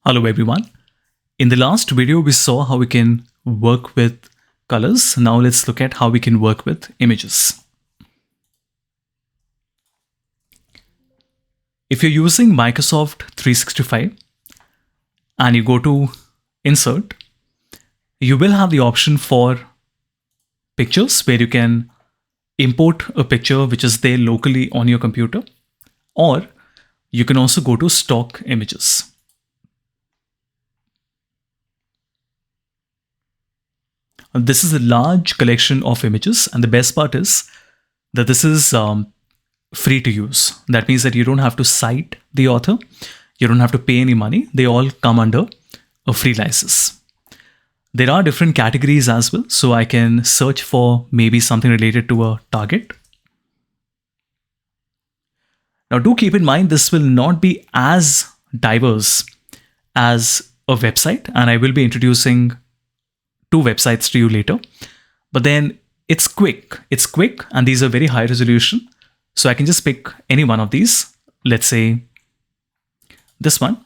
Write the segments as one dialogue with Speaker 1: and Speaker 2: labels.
Speaker 1: Hello everyone. In the last video, we saw how we can work with colors. Now let's look at how we can work with images. If you're using Microsoft 365 and you go to Insert, you will have the option for pictures where you can import a picture which is there locally on your computer, or you can also go to stock images. This is a large collection of images, and the best part is that this is free to use. That means that you don't have to cite the author, you don't have to pay any money. They all come under a free license. There are different categories as well, so I can search for maybe something related to a target. Now do keep in mind this will not be as diverse as a website, and I will be introducing two websites to you later. But then it's quick, and these are very high resolution. So I can just pick any one of these. Let's say this one,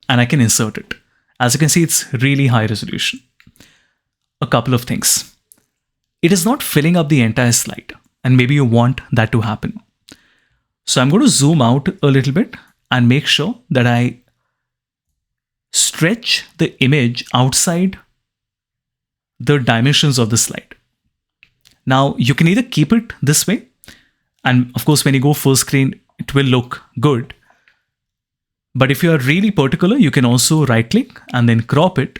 Speaker 1: and I can insert it. As you can see, it's really high resolution. A couple of things. It is not filling up the entire slide, and maybe you want that to happen. So I'm going to zoom out a little bit and make sure that I stretch the image outside the dimensions of the slide. Now you can either keep it this way, and of course when you go full screen it will look good, but if you are really particular you can also right click and then crop it,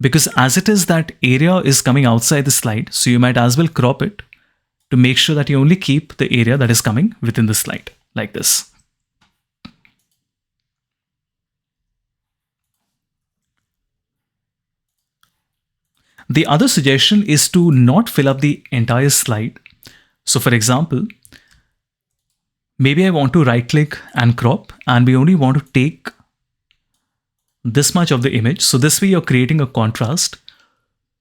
Speaker 1: because as it is that area is coming outside the slide, so you might as well crop it to make sure that you only keep the area that is coming within the slide, like this. The other suggestion is to not fill up the entire slide. So for example, maybe I want to right click and crop, and we only want to take this much of the image. So this way you're creating a contrast.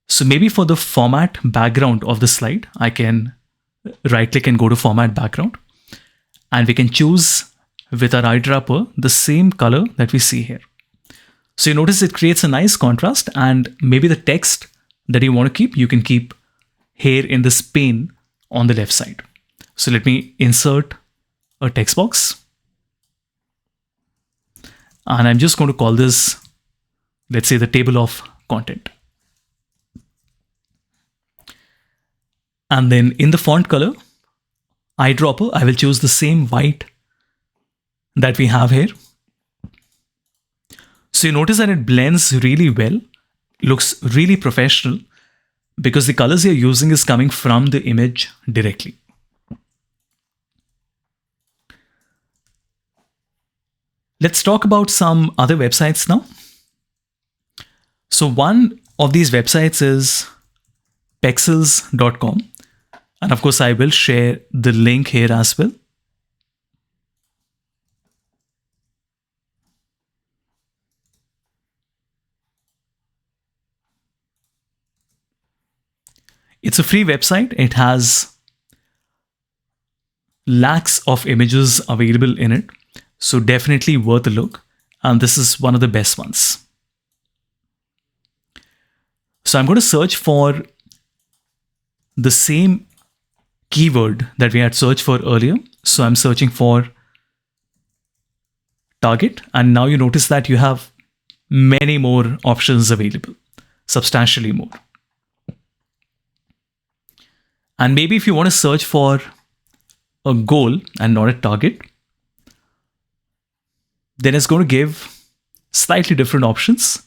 Speaker 1: So maybe for the format background of the slide, I can right click and go to format background, and we can choose with our eyedropper the same color that we see here. So you notice it creates a nice contrast, and maybe the text that you want to keep, you can keep here in this pane on the left side. So let me insert a text box, and I'm just going to call this, let's say, the table of content. And then in the font color, eyedropper, I will choose the same white that we have here. So you notice that it blends really well, looks really professional, because the colors you're using is coming from the image directly. Let's talk about some other websites now. So one of these websites is pexels.com. And of course, I will share the link here as well. It's a free website. It has lakhs of images available in it. So definitely worth a look. And this is one of the best ones. So I'm going to search for the same keyword that we had searched for earlier. So I'm searching for target. And now you notice that you have many more options available, substantially more. And maybe if you want to search for a goal and not a target, then it's going to give slightly different options.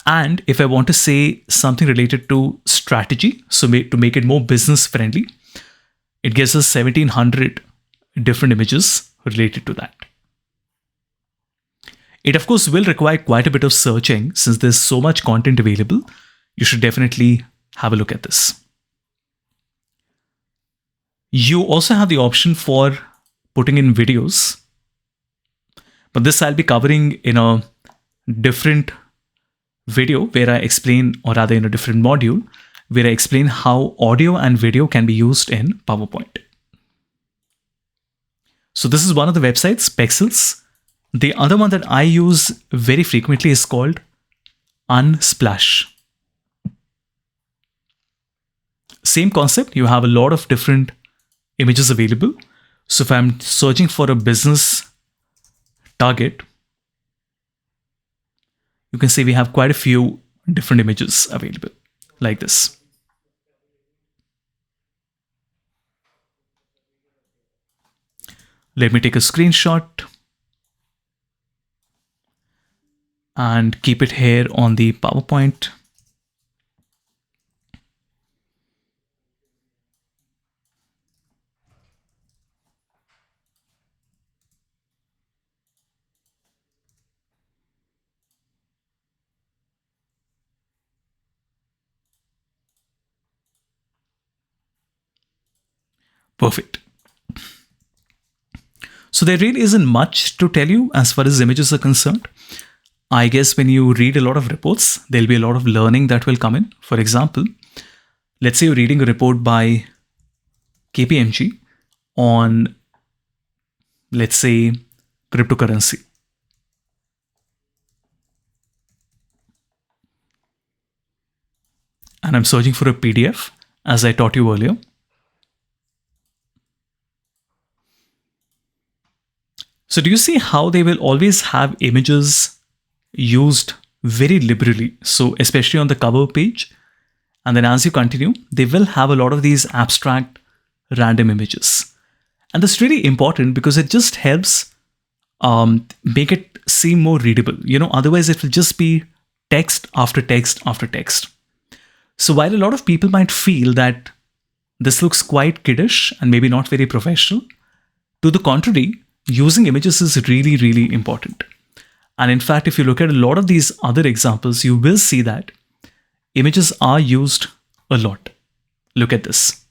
Speaker 1: And if I want to say something related to strategy, so to make it more business friendly, it gives us 1700 different images related to that. It of course will require quite a bit of searching since there's so much content available. You should definitely have a look at this. You also have the option for putting in videos, but this I'll be covering in a different video where I explain, or rather in a different module, where I explain how audio and video can be used in PowerPoint. So this is one of the websites, Pexels. The other one that I use very frequently is called unsplash. Same concept, you have a lot of different images available. So if I'm searching for a business target, you can see we have quite a few different images available like this. Let me take a screenshot and keep it here on the PowerPoint. Perfect. So there really isn't much to tell you as far as images are concerned. I guess when you read a lot of reports, there'll be a lot of learning that will come in. For example, let's say you're reading a report by KPMG on, let's say, cryptocurrency. And I'm searching for a PDF, as I taught you earlier. So do you see how they will always have images used very liberally? So especially on the cover page. And then as you continue, they will have a lot of these abstract random images. And that's really important because it just helps make it seem more readable. Otherwise it will just be text after text after text. So while a lot of people might feel that this looks quite kiddish and maybe not very professional, to the contrary, using images is really, really important. And in fact, if you look at a lot of these other examples, you will see that images are used a lot. Look at this,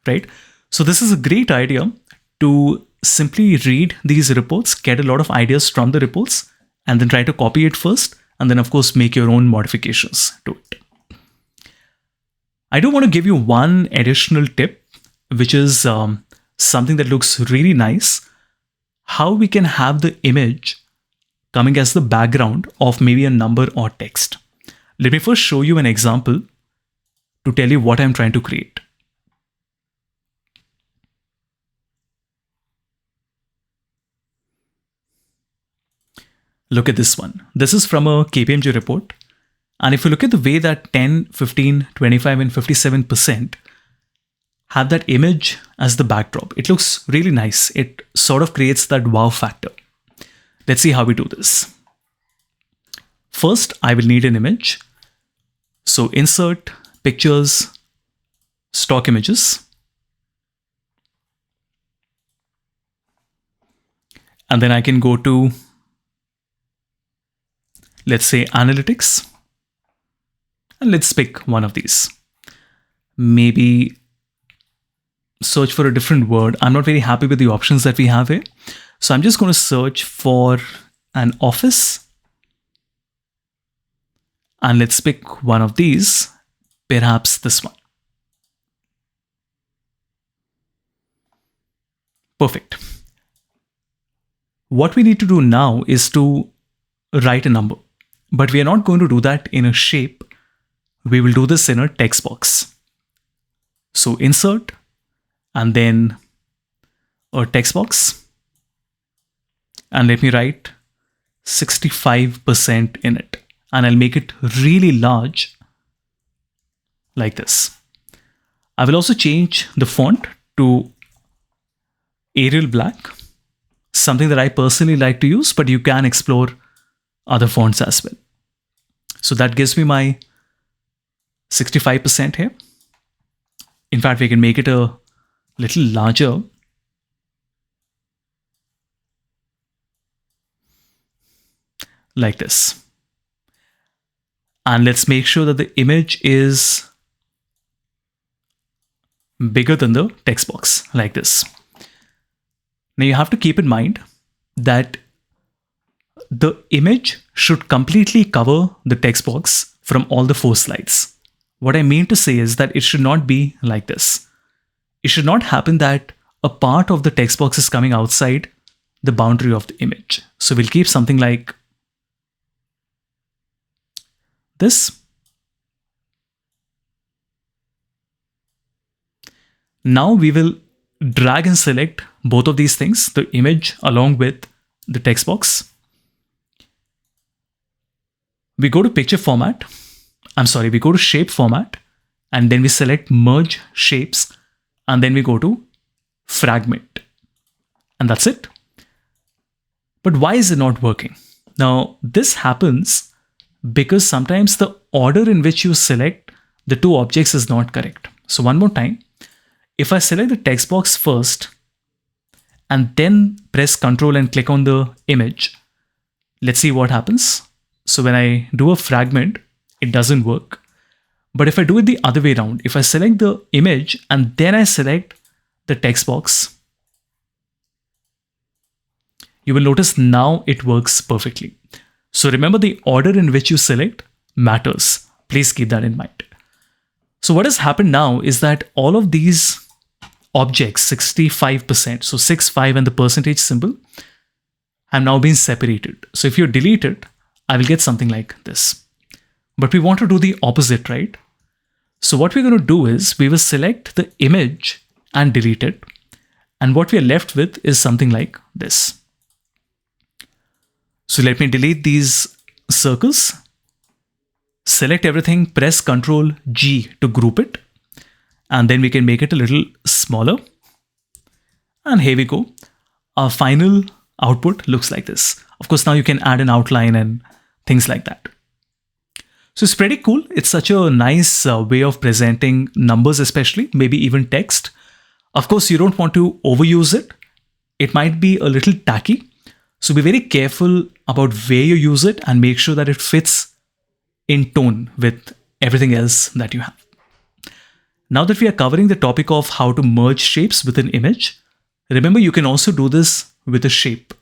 Speaker 1: right? So this is a great idea to simply read these reports, get a lot of ideas from the reports, and then try to copy it first, and then of course make your own modifications to it. I do want to give you one additional tip, which is something that looks really nice. How we can have the image coming as the background of maybe a number or text. Let me first show you an example to tell you what I'm trying to create. Look at this one. This is from a KPMG report. And if you look at the way that 10, 15, 25, and 57% have that image as the backdrop, it looks really nice. It sort of creates that wow factor. Let's see how we do this. First, I will need an image. So insert, pictures, stock images. And then I can go to, let's say, analytics. And let's pick one of these. Maybe search for a different word. I'm not very happy with the options that we have here. So I'm just going to search for an office. And let's pick one of these, perhaps this one. Perfect. What we need to do now is to write a number, but we are not going to do that in a shape. We will do this in a text box. So insert and then a text box. And let me write 65% in it. And I'll make it really large like this. I will also change the font to Arial Black, something that I personally like to use, but you can explore other fonts as well. So that gives me my 65% here. In fact, we can make it a little larger. Like this. And let's make sure that the image is bigger than the text box, like this. Now you have to keep in mind that the image should completely cover the text box from all the 4 slides. What I mean to say is that it should not be like this. It should not happen that a part of the text box is coming outside the boundary of the image. So we'll keep something like this. Now we will drag and select both of these things, the image along with the text box. We go to picture format. We go to shape format, and then we select merge shapes, and then we go to fragment. And that's it. But why is it not working? Now, this happens because sometimes the order in which you select the two objects is not correct. So one more time, if I select the text box first and then press Ctrl and click on the image, let's see what happens. So when I do a fragment, it doesn't work. But if I do it the other way around, if I select the image and then I select the text box, you will notice now it works perfectly. So remember, the order in which you select matters. Please keep that in mind. So what has happened now is that all of these objects, 65%, so 65 and the percentage symbol, have now been separated. So if you delete it, I will get something like this. But we want to do the opposite, right? So what we're going to do is we will select the image and delete it. And what we are left with is something like this. So let me delete these circles, select everything, press Ctrl G to group it. And then we can make it a little smaller. And here we go. Our final output looks like this. Of course, now you can add an outline and things like that. So it's pretty cool. It's such a nice way of presenting numbers, especially, maybe even text. Of course, you don't want to overuse it. It might be a little tacky. So be very careful about where you use it and make sure that it fits in tone with everything else that you have. Now that we are covering the topic of how to merge shapes with an image, remember you can also do this with a shape.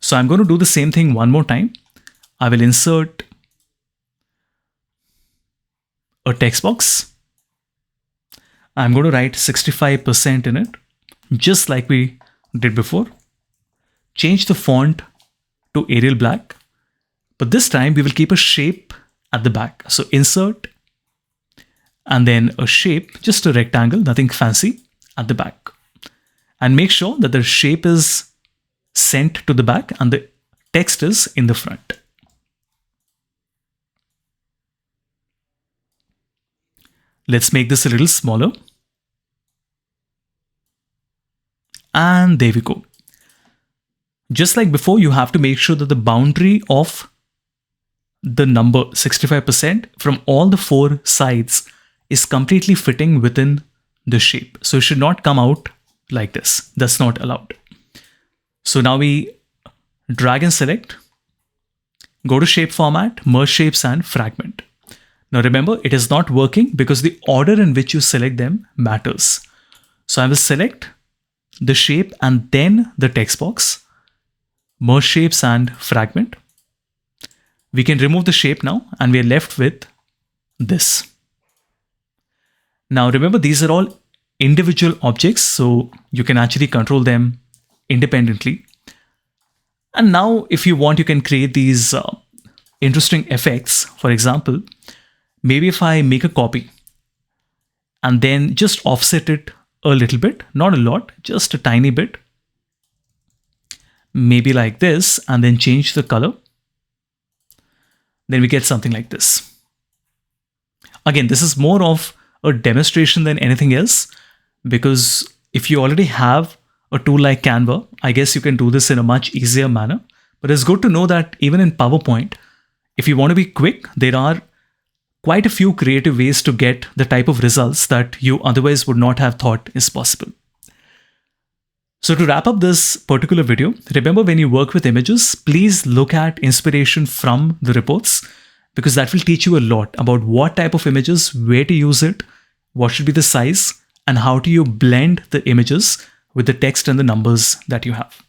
Speaker 1: So I'm going to do the same thing one more time. I will insert a text box. I'm going to write 65% in it, just like we did before. Change the font to Arial Black, but this time we will keep a shape at the back. So insert, and then a shape, just a rectangle, nothing fancy, at the back. And make sure that the shape is sent to the back and the text is in the front. Let's make this a little smaller. And there we go. Just like before, you have to make sure that the boundary of the number 65% from all the four sides is completely fitting within the shape. So it should not come out like this. That's not allowed. So now we drag and select, go to shape format, merge shapes and fragment. Now remember, it is not working because the order in which you select them matters. So I will select the shape and then the text box, merge shapes and fragment. We can remove the shape now and we are left with this. Now remember, these are all individual objects, so you can actually control them independently. And now if you want, you can create these interesting effects. For example, maybe if I make a copy and then just offset it a little bit, not a lot, just a tiny bit, maybe like this, and then change the color, then we get something like this. Again, this is more of a demonstration than anything else, because if you already have a tool like Canva, I guess you can do this in a much easier manner. But it's good to know that even in PowerPoint, if you want to be quick, there are quite a few creative ways to get the type of results that you otherwise would not have thought is possible. So to wrap up this particular video, remember, when you work with images, please look at inspiration from the reports, because that will teach you a lot about what type of images, where to use it, what should be the size, and how do you blend the images with the text and the numbers that you have.